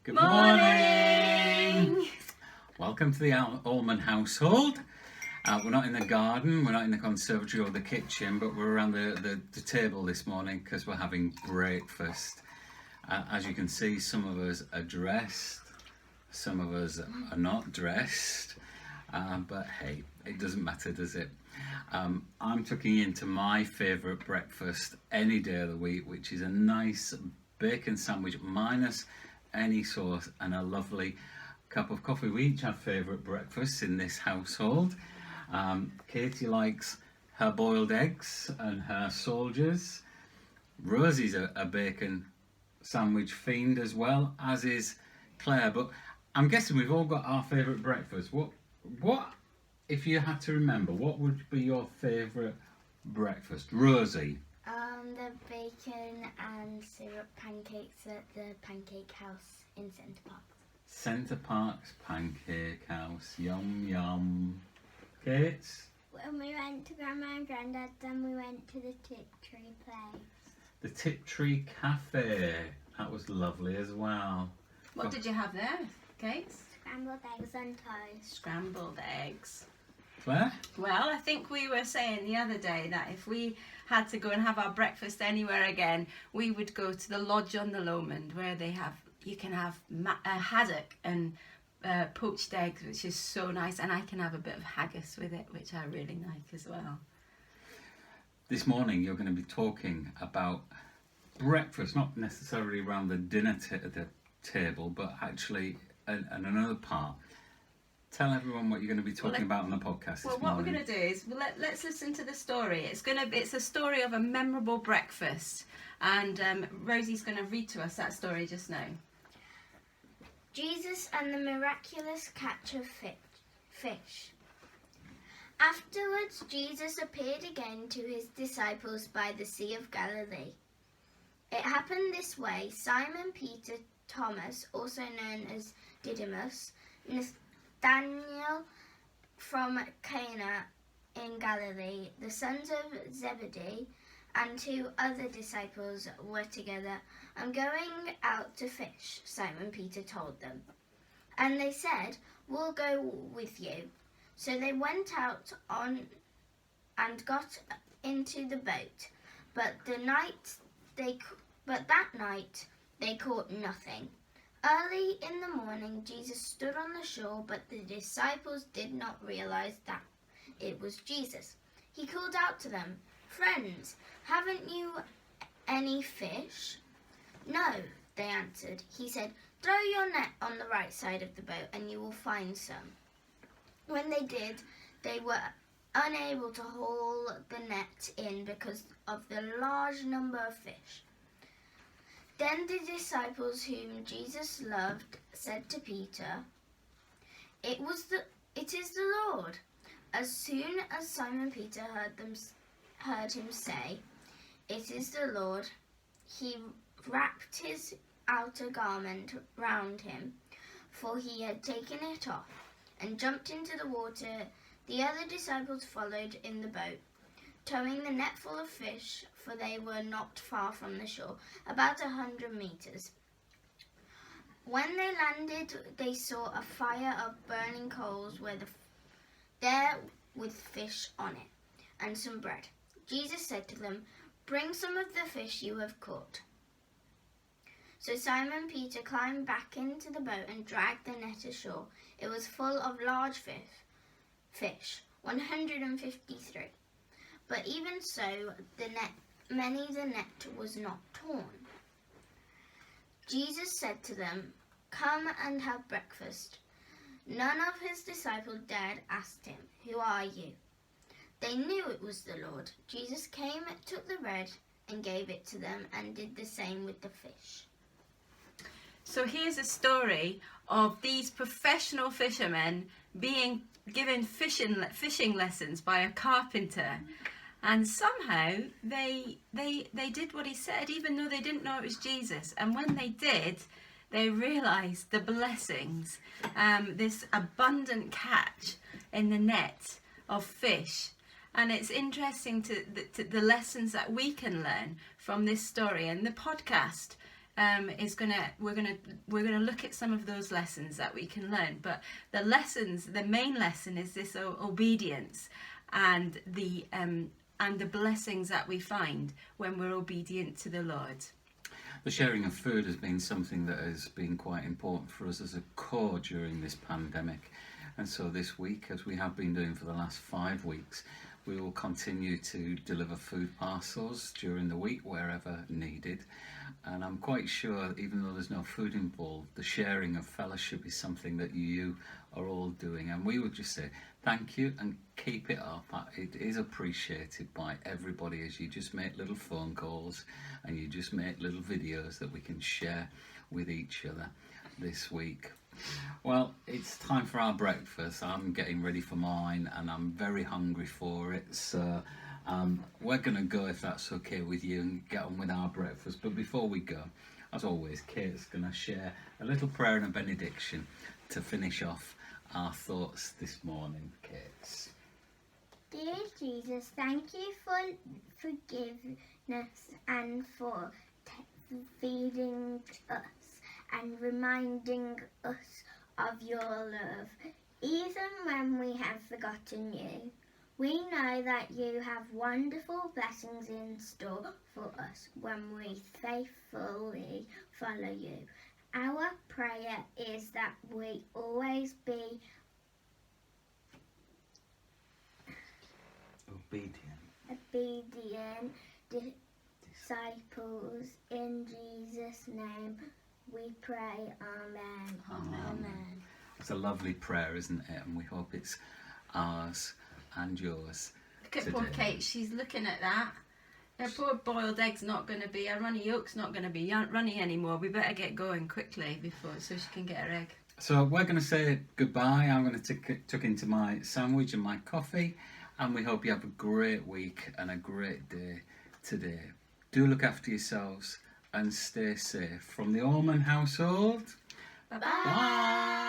Good morning! Welcome to the Allman household. We're not in the garden, we're not in the conservatory or the kitchen, but we're around the table this morning because we're having breakfast. As you can see, some of us are dressed, some of us are not dressed, but hey, it doesn't matter, does it? I'm tucking into my favourite breakfast any day of the week, which is a nice bacon sandwich minus any sauce and a lovely cup of coffee. We each have favourite breakfasts in this household. Katie likes her boiled eggs and her soldiers. Rosie's a bacon sandwich fiend as well, as is Claire. But I'm guessing we've all got our favourite breakfast. What if you had to remember, what would be your favourite breakfast? Rosie? The bacon and syrup pancakes at the Pancake House in Centre Park. Centre Park's Pancake House. Yum, yum. Kate? When we went to Grandma and Grandad's, then we went to the Tiptree place. The Tiptree Cafe. That was lovely as well. What did you have there, Kate? Scrambled eggs and toast. Scrambled eggs. Claire? Well, I think we were saying the other day that if we had to go and have our breakfast anywhere again, we would go to the lodge on the Lomond, where you can have haddock and poached eggs, which is so nice, and I can have a bit of haggis with it, which I really like as well. This morning you're going to be talking about breakfast, not necessarily around the dinner the table, but actually and another part. Tell everyone what you're going to be talking about on the podcast. Well, what we're going to do is let's listen to the story. It's a story of a memorable breakfast, and Rosie's going to read to us that story just now. Jesus and the miraculous catch of fish. Afterwards, Jesus appeared again to his disciples by the Sea of Galilee. It happened this way: Simon Peter, Thomas, also known as Didymus, Nathanael from Cana in Galilee, the sons of Zebedee, and 2 other disciples were together. "I'm going out to fish," Simon Peter told them. And they said, "We'll go with you." So they went out and got into the boat, but that night they caught nothing. Early in the morning, Jesus stood on the shore, but the disciples did not realize that it was Jesus. He called out to them, "Friends, haven't you any fish?" "No," they answered. He said, "Throw your net on the right side of the boat and you will find some." When they did, they were unable to haul the net in because of the large number of fish. Then the disciples whom Jesus loved said to Peter, "It is the Lord." As soon as Simon Peter heard him say, "It is the Lord," he wrapped his outer garment round him, for he had taken it off, and jumped into the water. The other disciples followed in the boat, towing the net full of fish, for they were not far from the shore, about 100 meters. When they landed, they saw a fire of burning coals there with fish on it, and some bread. Jesus said to them, "Bring some of the fish you have caught." So Simon Peter climbed back into the boat and dragged the net ashore. It was full of large fish, 153. But even so, the net was not torn. Jesus said to them, "Come and have breakfast." None of his disciples dared ask him, "Who are you?" They knew it was the Lord. Jesus came, took the bread, and gave it to them, and did the same with the fish. So here's a story of these professional fishermen being given fishing lessons by a carpenter, and somehow they did what he said, even though they didn't know it was Jesus. And when they did, they realized the blessings, this abundant catch in the net of fish. And it's interesting to the lessons that we can learn from this story. And the podcast we're gonna look at some of those lessons that we can learn. But the main lesson is this obedience and the blessings that we find when we're obedient to the Lord. The sharing of food has been something that has been quite important for us as a core during this pandemic. And so this week, as we have been doing for the last 5 weeks, we will continue to deliver food parcels during the week wherever needed. And I'm quite sure, even though there's no food involved, the sharing of fellowship is something that you are all doing. And we would just say thank you and keep it up. It is appreciated by everybody as you just make little phone calls and you just make little videos that we can share with each other this week. Well, it's time for our breakfast. I'm getting ready for mine and I'm very hungry for it. So we're going to go, if that's okay with you, and get on with our breakfast. But before we go, as always, Kate's going to share a little prayer and a benediction to finish off our thoughts this morning. Kate. Dear Jesus, thank you for forgiveness and for feeding us and reminding us of your love. Even when we have forgotten you, we know that you have wonderful blessings in store for us when we faithfully follow you. Our prayer is that we always be obedient disciples. In Jesus' name we pray. Amen. Amen. It's a lovely prayer, isn't it? And we hope it's ours and yours. Look at poor Kate, she's looking at that. Her poor boiled egg's not going to be, her runny yolk's not going to be runny anymore. We better get going quickly so she can get her egg. So we're going to say goodbye. I'm going to tuck into my sandwich and my coffee. And we hope you have a great week and a great day today. Do look after yourselves and stay safe. From the Allman household, Bye-bye. bye.